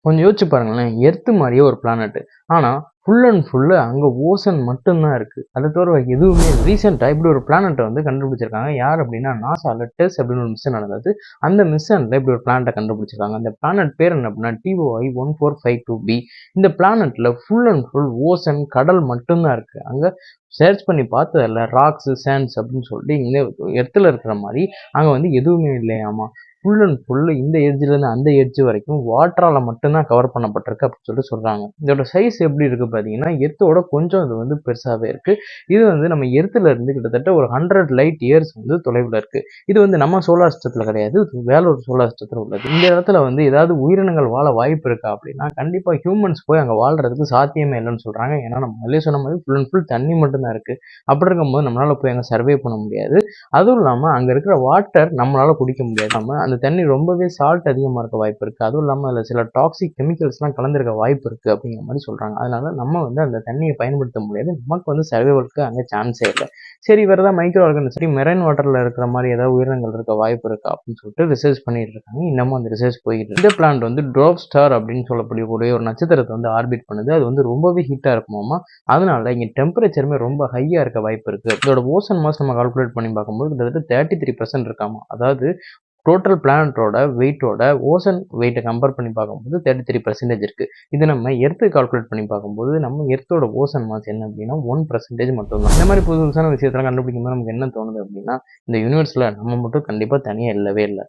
கொஞ்சம் யோசிச்சு பாருங்களேன். எர்த் மாரியே ஒரு பிளானட். ஆனா ஃபுல் அண்ட் ஃபுல்லு அங்க ஓசன் மட்டும் தான் இருக்கு. அத தவிர எதுவுமே இல்ல. ரீசென்ட்டா இப்படி ஒரு பிளானட்ட வந்து கண்டுபிடிச்சிருக்காங்க. யார் அப்படின்னா நாசால டெஸ் அப்படின்னு ஒரு மிஷன் நடந்தது. அந்த மிஷன்ல இப்படி ஒரு பிளானட்ட கண்டுபிடிச்சிருக்காங்க. அந்த பிளானட் பேர் என்ன அப்படின்னா TOI 1452b. இந்த பிளானட்ல ஃபுல் அண்ட் ஃபுல் ஓசன், கடல் மட்டும் தான் இருக்கு. அங்க சர்ச் பண்ணி பார்த்ததுல ராக்ஸ், சாண்ட்ஸ் அப்படின்னு சொல்லிட்டு இங்க எர்த்ல இருக்கிற மாரி அங்க வந்து எதுவுமே இல்லையாமா. ஃபுல் அண்ட் ஃபுல் இந்த எட்ஜ்லேருந்து அந்த எட்ஜ் வரைக்கும் வாட்டரால மட்டும் தான் கவர் பண்ணப்பட்டிருக்கு அப்படின்னு சொல்லிட்டு சொல்றாங்க. இதோட சைஸ் எப்படி இருக்கு பார்த்தீங்கன்னா, எர்த்தோட கொஞ்சம் இது வந்து பெருசாவே இருக்கு. இது வந்து நம்ம எர்த்ல இருந்து கிட்டத்தட்ட ஒரு 100 லைட் இயர்ஸ் வந்து தொலைவுல இருக்கு. இது வந்து நம்ம சோலார் சிஸ்டத்துல கிடையாது. இது வேற ஒரு சோலார் சிஸ்டத்துல உள்ளது. இந்த இடத்துல வந்து ஏதாவது உயிரினங்கள் வாழ வாய்ப்பு இருக்கா அப்படின்னா, கண்டிப்பா ஹியூமன்ஸ் போய் அங்க வாழ்றதுக்கு சாத்தியமே இல்லைன்னு சொல்றாங்க. ஏன்னா நம்ம முதல்லயே சொன்ன மாதிரி ஃபுல் அண்ட் ஃபுல் தண்ணி மட்டும் தான் இருக்கு. அப்படி இருக்கும்போது நம்மளால போய் அங்க சர்வே பண்ண முடியாது. அதுவும் இல்லாம அங்க இருக்கிற வாட்டர் நம்மளால குடிக்க முடியாது. நம்ம அந்த தண்ணி ரொம்பவே சால்ட் அதிகமா இருக்க வாய்ப்பு இருக்கு. அதுவும் இல்லாம அதுல சில டாக்ஸிக் கெமிக்கல்ஸ்லாம் கலந்திருக்க வாய்ப்பு இருக்கு அப்படிங்கிற மாரி சொல்றாங்க. அதனால நம்ம வந்து அந்த தண்ணிய பயன்படுத்த முடியாது. நமக்கு வந்து சர்வைவல்க்கு அங்க சான்ஸே இல்ல. சரி வேற ஏதாவது மைக்ரோ ஆர்கானிசம் மெரைன் வாட்டர்ல இருக்கிற மாரி ஏதாவது உயிரினங்கள் இருக்க வாய்ப்பு இருக்கா அப்படின்னு சொல்லிட்டு ரிசர்ச் பண்ணிட்டு இருக்காங்க. இன்னமும் அந்த ரிசர்ச் போயிட்டு இருக்கு. இந்த பிளானட் வந்து ட்வார்ஃப் ஸ்டார் அப்படின்னு சொல்லக்கூடிய ஒரு நட்சத்திரத்தை வந்து ஆர்பிட் பண்ணுது. அது வந்து ரொம்பவே ஹீட்டா இருக்குமாமா. அதனால இங்க டெம்பரேச்சருமே ரொம்ப ஹையா இருக்க வாய்ப்பு இருக்கு. இதோட ஓசன் மாஸ் நம்ம கால்குலேட் பண்ணி பார்க்கும்போது கிட்டத்தட்ட 33% இருக்காமா. அதாவது டோட்டல் பிளானட்டோட வெயிட்டோட ஓசன் வெயிட்ட கம்பேர் பண்ணி பார்க்கும்போது 33% இருக்கு. இது நம்ம எர்த் கால்குலேட் பண்ணி பார்க்கும்போது நம்ம எர்த்தோட ஓசன் மாஸ் என்ன அப்படின்னா 1% மட்டும் தான். இந்த மாதிரி புதுசான விஷயத்தெல்லாம் கண்டுபிடிக்கும்போது நமக்கு என்ன தோணுது அப்படின்னா, இந்த யூனிவர்ஸ்ல நம்ம மட்டும் கண்டிப்பா தனியா இல்லவே இல்ல.